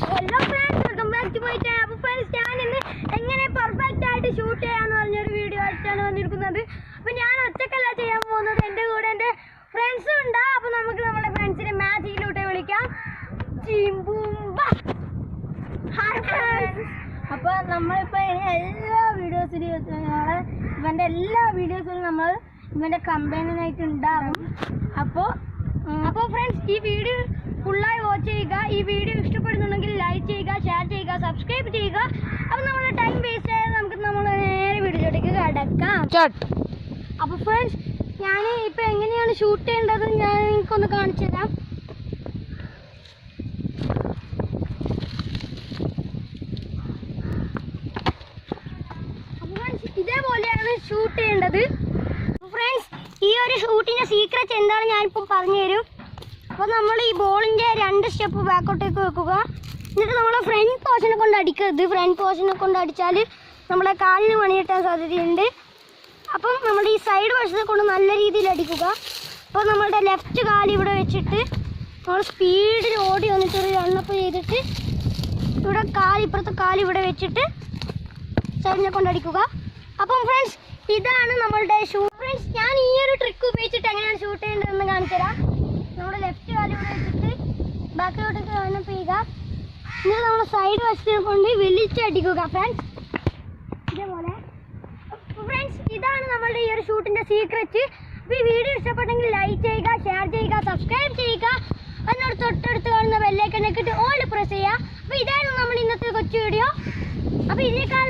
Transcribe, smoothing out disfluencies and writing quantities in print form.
Hello friends, welcome back to my channel. അപ്പോൾ friends, ഞാൻ ഇന്ന് എങ്ങനെ പെർഫെക്റ്റ് ആയിട്ട് ഷൂട്ട് ചെയ്യാന്ന് പറഞ്ഞൊരു വീഡിയോ ആയിട്ടാണ് വന്നിരിക്കുന്നത്. അപ്പോൾ ഞാൻ ഒറ്റക്കല്ല ചെയ്യാൻ പോകുന്നത്, എൻ്റെ കൂടെ എൻ്റെ ഫ്രണ്ട്സും ഉണ്ട്. അപ്പോൾ നമുക്ക് നമ്മുടെ ഫ്രണ്ട്സിനെ മാജിക്കിലൂടെ വിളിക്കാം. അപ്പോൾ നമ്മളിപ്പോൾ എല്ലാ വീഡിയോസിലും ഇവൻ്റെ എല്ലാ വീഡിയോസിലും നമ്മൾ ഇവൻ്റെ കമ്പനിയായിട്ട് ഉണ്ടാകും. അപ്പോൾ ഫ്രണ്ട്സ്, ഈ വീഡിയോ ഫുള്ളായി വാച്ച് ചെയ്യുക. ഈ വീഡിയോ ഇഷ്ടപ്പെടുന്നുണ്ടെങ്കിൽ ലൈക്ക് ചെയ്യുക, ഷെയർ ചെയ്യുക, സബ്സ്ക്രൈബ് ചെയ്യുക. അപ്പോൾ നമ്മുടെ ടൈം വേസ്റ്റ് ആയാൽ നമുക്ക് നമ്മൾ നേരെ വീഡിയോയിലേക്ക് കടക്കാം. അപ്പോൾ ഫ്രണ്ട്സ്, ഞാൻ ഇപ്പോൾ എങ്ങനെയാണ് ഷൂട്ട് ചെയ്യേണ്ടത് ഞാൻ നിങ്ങൾക്കൊന്ന് കാണിച്ചു തരാം. അപ്പോൾ ഫ്രണ്ട്സ്, ഇതേപോലെയാണ് ഷൂട്ട് ചെയ്യേണ്ടത്. ഫ്രണ്ട്സ്, ഈ ഒരു ഷൂട്ടിൻ്റെ സീക്രറ്റ് എന്താണ് ഞാനിപ്പോൾ പറഞ്ഞു തരും. അപ്പോൾ നമ്മൾ ഈ ബോളിൻ്റെ 2 സ്റ്റെപ്പ് ബാക്കോട്ടേക്ക് വെക്കുക. എന്നിട്ട് നമ്മളെ ഫ്രണ്ട് പോർഷനെ കൊണ്ട് അടിക്കരുത്. ഫ്രണ്ട് പോർഷനെ കൊണ്ട് അടിച്ചാൽ നമ്മളെ കാലിന് പണി കിട്ടാൻ സാധ്യതയുണ്ട്. അപ്പം നമ്മൾ ഈ സൈഡ് വശത്തെ കൊണ്ട് നല്ല രീതിയിൽ അടിക്കുക. അപ്പോൾ നമ്മളുടെ ലെഫ്റ്റ് കാല് ഇവിടെ വെച്ചിട്ട് നമ്മൾ സ്പീഡിൽ ഓടി വന്നിട്ടൊരു റണ്ണപ്പ് ചെയ്തിട്ട് ഇവിടെ ഇപ്പുറത്തെ കാല് ഇവിടെ വെച്ചിട്ട് സൈഡിനെ കൊണ്ട് അടിക്കുക. അപ്പം ഫ്രണ്ട്സ്, ഇതാണ് നമ്മളുടെ ഷൂട്ട്. ഫ്രണ്ട്സ്, ഞാൻ ഈ ഒരു ട്രിക്ക് ഉപയോഗിച്ചിട്ട് എങ്ങനെയാണ് ഷൂട്ട് ചെയ്യേണ്ടതെന്ന് കാണിച്ചു തരാം. നമ്മുടെ ലെഫ്റ്റ് കാല് ഇവിടെ വെച്ചിട്ട് ബാക്കിലോട്ടേക്ക് റണ്ണപ്പ് ചെയ്യുക. എന്നിട്ട് നമ്മൾ സൈഡ് വശത്തെ കൊണ്ട് വലിച്ചടിക്കുക ഫ്രണ്ട്സ്, ഇതേപോലെ. ഫ്രണ്ട്സ്, ഇതാണ് നമ്മളുടെ ഈ ഒരു ഷൂട്ടിൻ്റെ സീക്രറ്റ്. അപ്പോൾ ഈ വീഡിയോ ഇഷ്ടപ്പെട്ടെങ്കിൽ ലൈക്ക് ചെയ്യുക, ഷെയർ ചെയ്യുക, സബ്സ്ക്രൈബ് ചെയ്യുക. അതിനോട് തൊട്ടടുത്ത് കാണുന്ന ബെല്ലൈക്കൺ ഇട്ടിട്ട് ഓൾ പ്രസ് ചെയ്യുക. അപ്പോൾ ഇതായിരുന്നു നമ്മൾ ഇന്നത്തെ കൊച്ചു വീഡിയോ. അപ്പോൾ ഇതിനേക്കാൾ